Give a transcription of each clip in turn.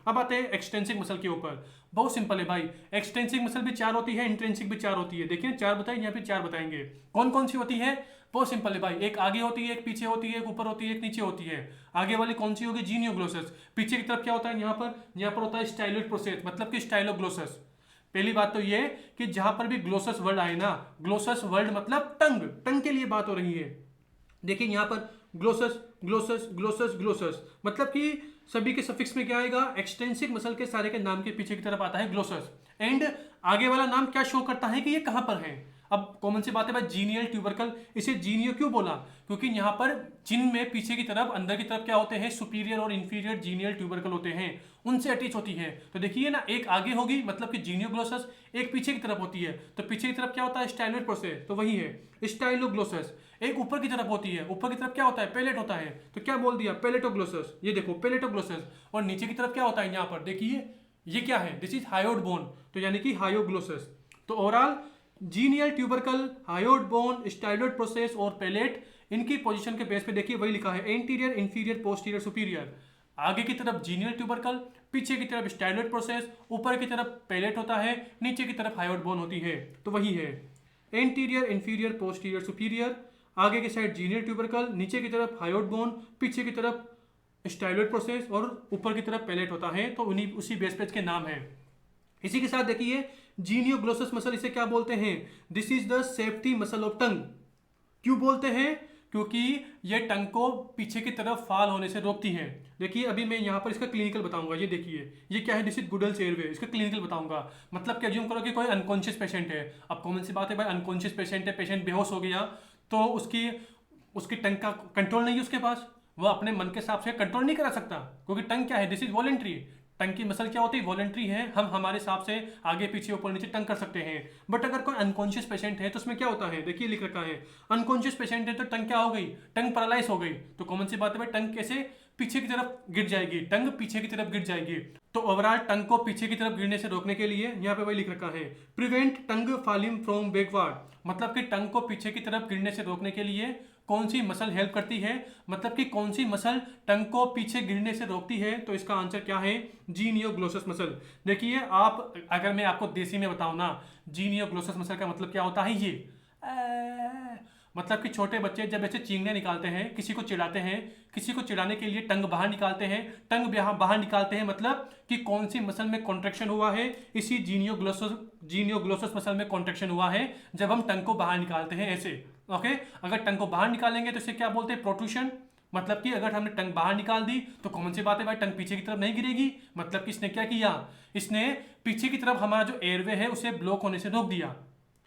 अब आते हैं एक्सटेंसिव मसल के ऊपर। बहुत सिंपल है भाई, एक्सटेंसिव मसल भी 4 होती है, इंट्रिंसिक भी 4 होती है। देखिए 4 बताएं, यहाँ पे 4 बताएंगे। कौन कौन सी होती है? बहुत सिंपल है भाई, एक आगे होती है, एक पीछे होती है, एक ऊपर होती है, एक नीचे होती है। आगे वाली कौन सी होगी? जीनियोग्लोसस। पीछे की तरफ क्या होता है? यहाँ पर होता है स्टाइलोइड प्रोसेस, मतलब कि स्टाइलोग्लोसस। पहली बात तो ये कि जहां पर भी ग्लोसस वर्ड आए ना, ग्लोसस वर्ड मतलब टंग, टंग के लिए बात हो रही है। देखिए यहाँ पर ग्लोसस ग्लोसस ग्लोसस ग्लोसस, मतलब कि सभी के सफिक्स में क्या आएगा? एक्सटेंसिव मसल के सारे के नाम के पीछे की तरफ आता है ग्लोसस। एंड आगे वाला नाम क्या शो करता है कि ये कहां पर है? अब कॉमन सी बात है भाई, जीनियल ट्यूबरकल। इसे जीनियो क्यों बोला? क्योंकि यहाँ पर जिन में पीछे की तरफ, अंदर की तरफ क्या होते हैं? सुपीरियर और इंफीरियर जीनियल ट्यूबरकल होते हैं, उनसे अटैच होती है। तो देखिए ना, एक आगे होगी मतलब कि जीनियोग्लोसस, एक पीछे की तरफ होती है। तो पीछे की तरफ क्या होता है? स्टाइलोइड प्रोसेस, तो वही है स्टाइलोग्लोसस। एक ऊपर की तरफ होती है, ऊपर की तरफ क्या होता है? पेलेट होता है। तो क्या बोल दिया? पेलेटोग्लोसस। ये देखो पेलेटोग्लोसस। और नीचे की तरफ क्या होता है? यहाँ पर देखिए ये क्या है? दिस इज हायोड बोन, तो यानी कि हायोग्लोसस। तो overall genial tubercle, hyoid bone, styloid process और पेलेट, इनकी पोजीशन के बेस पे देखिए वही लिखा है, एंटीरियर, इंफीरियर, पोस्टीरियर, सुपीरियर। आगे की तरफ जीनियल ट्यूबरकल, पीछे की तरफ स्टाइलोइड प्रोसेस, ऊपर की तरफ पेलेट होता है, नीचे की तरफ हायोड बोन होती है। तो वही है एंटीरियर, इंफीरियर, पोस्टीरियर, सुपीरियर। आगे की साइड जीनियल ट्यूबरकल, नीचे की तरफ हायोड बोन, पीछे की तरफ स्टाइलोइड प्रोसेस और ऊपर की तरफ पेलेट होता है। तो उन्हीं उसी बेस पे इसके नाम है। इसी के साथ देखिए जीनियोग्लोसस मसल, इसे क्या बोलते हैं? This is the safety muscle of tongue. क्यों बोलते हैं? क्योंकि ये टंग को पीछे की तरफ फाल होने से रोकती है। देखिए अभी मैं यहाँ पर इसका क्लिनिकल बताऊंगा। ये देखिए ये क्या है? दिस इज गुडल्स एयरवे, इसका क्लिनिकल बताऊंगा। मतलब कि अज्यूम करो कि कोई अनकॉन्शियस पेशेंट है। अब कॉमन सी बात है भाई, अनकॉन्शियस पेशेंट है, पेशेंट बेहोश हो गया, तो उसकी उसकी टंग का कंट्रोल नहीं है उसके पास, वो अपने मन के हिसाब से कंट्रोल नहीं करा सकता। क्योंकि टंग क्या है? This is voluntary. टंग की मसल क्या होती है? वॉलेंट्री है, हम हमारे हिसाब से आगे पीछे ऊपर नीचे टंग कर सकते हैं। बट अगर कोई अनकॉन्शियस पेशेंट है तो उसमें क्या होता है? देखिए लिख रखा है, अनकॉन्शियस पेशेंट है तो टंग क्या हो गई? टंग पैरालाइज हो गई। तो कॉमन सी बात है भाई, टंग कैसे पीछे की तरफ गिर जाएगी? टंग पीछे की तरफ गिर जाएगी। तो ओवरऑल टंग को पीछे की तरफ गिरने से रोकने के लिए यहाँ पे वही लिख रखा है, prevent tongue falling from backward. मतलब कि टंग को पीछे की तरफ गिरने से रोकने के लिए कौन सी मसल हेल्प करती है? मतलब कि कौन सी मसल टंग को पीछे गिरने से रोकती है? तो इसका आंसर क्या है? जीनियोग्लोसस मसल। देखिए आप, अगर मैं आपको देसी में बताऊं ना, जीनियोग्लोसस मसल का मतलब क्या होता है? ये मतलब कि छोटे बच्चे जब ऐसे चींगने निकालते हैं, किसी को चिढ़ाते हैं, किसी को चिढ़ाने के लिए टंग बाहर निकालते हैं, टंग बाहर निकालते हैं, मतलब कि कौन सी मसल में कॉन्ट्रैक्शन हुआ है? इसी जीनियोग्लोसस मसल में कॉन्ट्रैक्शन हुआ है जब हम टंग को बाहर निकालते हैं ऐसे। ओके, अगर टंग को बाहर निकालेंगे तो इसे क्या बोलते हैं? प्रोट्रूशन। मतलब कि अगर हमने टंग बाहर निकाल दी तो कौन सी बात है भाई, टंग पीछे की तरफ नहीं गिरेगी। मतलब कि इसने क्या किया? इसने पीछे की तरफ हमारा जो एयरवे है उसे ब्लॉक होने से रोक दिया।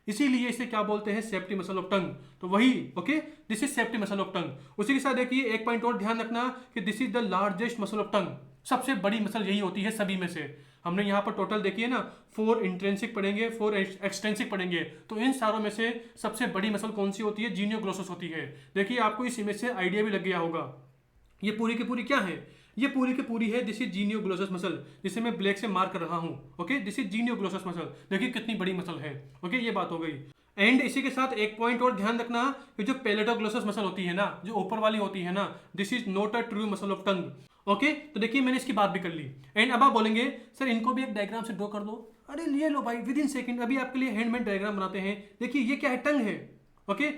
इसीलिए इसे क्या बोलते हैं? Safety muscle of tongue. तो वही okay, this is safety muscle of tongue. उसी के साथ देखिए एक पॉइंट और ध्यान रखना कि this is the largest muscle of tongue. सबसे बड़ी मसल यही होती है सभी में से। हमने यहाँ पर टोटल देखिए ना, 4 इंट्रेंसिक पढ़ेंगे, 4 एक्सटेंसिक पढ़ेंगे। तो इन सारों में से सबसे बड़ी मसल कौन सी होती है? जीनियोग्लोसस होती है। देखिए आपको इस इमेज से आइडिया भी लग गया होगा, ये पूरी की पूरी क्या है? ये पूरी की पूरी है दिस इज जीनियोग्लोसस मसल, जिसे मैं ब्लैक से मार्क कर रहा हूँ। Okay, this is genioglossus muscle. देखिए कितनी बड़ी मसल है। ओके, ये बात हो गई। एंड इसी के साथ एक पॉइंट और ध्यान रखना कि जो पेलेटोग्लोसस मसल होती है ना, जो ऊपर वाली होती है ना, this is not a true muscle of tongue. Okay, तो देखिए मैंने इसकी बात भी कर ली। एंड अब आप बोलेंगे सर इनको भी एक डायग्राम से ड्रॉ कर दो। अरे लिए लो भाई, विद इन सेकंड अभी आपके लिए हैंडमेड डायग्राम बनाते हैं। देखिए ये क्या है? टंग है। ओके,